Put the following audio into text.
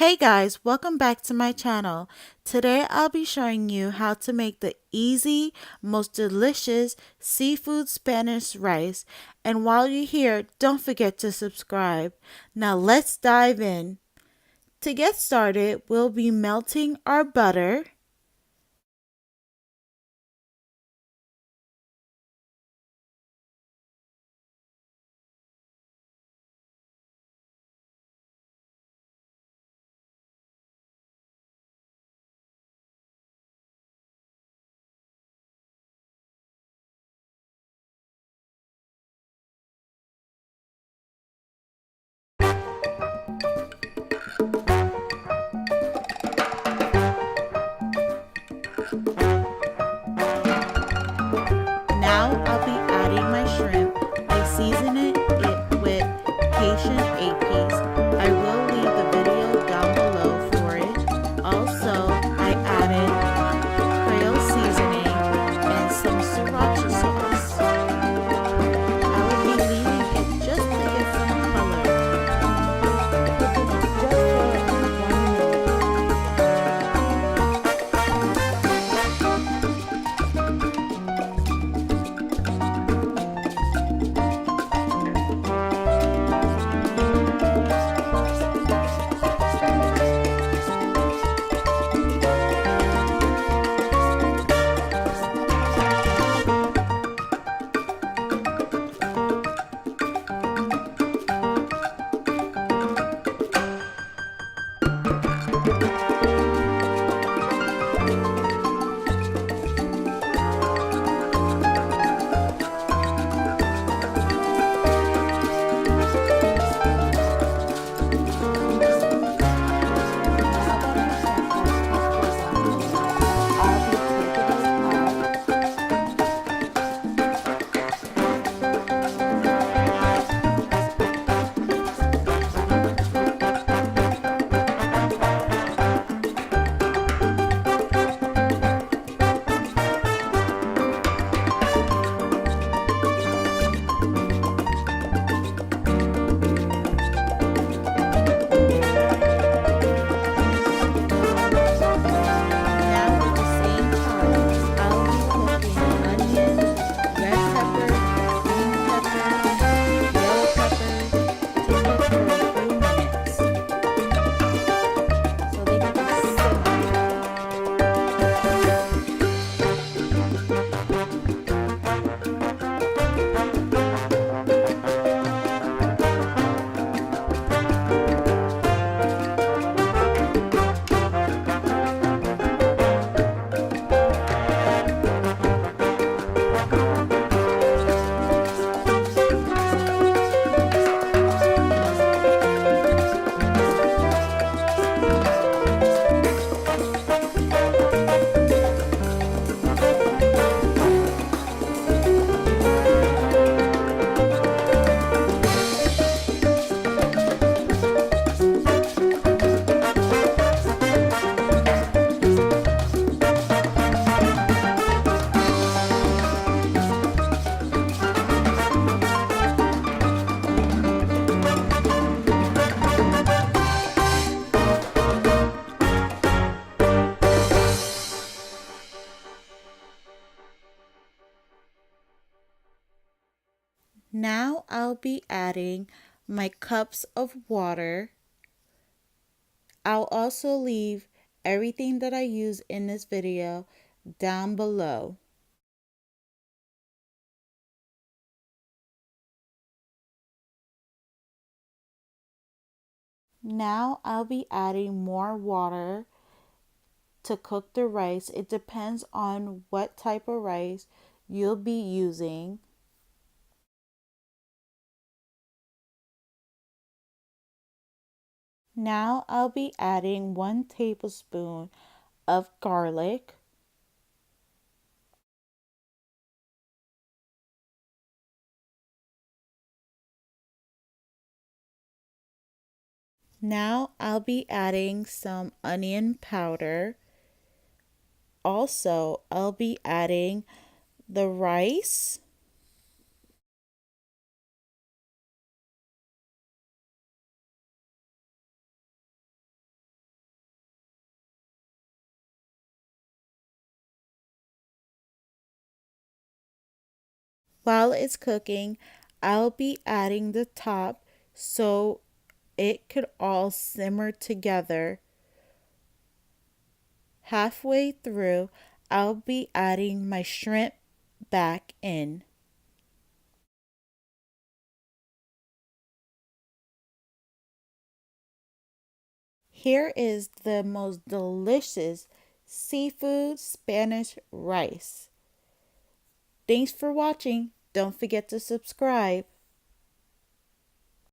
Hey guys, welcome back to my channel. Today I'll be showing you how to make the easy, most delicious seafood Spanish rice. And while you're here, don't forget to subscribe. Now let's dive in. To get started, we'll be melting our butter. Now I'll be adding my shrimp. I season it with Haitian Epis. I will leave the video down below for it. Also, I added creole seasoning and some Serata sauce. I will be leaving it just to get some color. Cooking it just for 1 minute. Now I'll be adding my cups of water. I'll also leave everything that I use in this video down below. Now I'll be adding more water to cook the rice. It depends on what type of rice you'll be using. Now I'll be adding 1 tablespoon of garlic. Now I'll be adding some onion powder. Also, I'll be adding the rice. While it's cooking, I'll be adding the top so it could all simmer together. Halfway through, I'll be adding my shrimp back in. Here is the most delicious seafood Spanish rice. Thanks for watching. Don't forget to subscribe.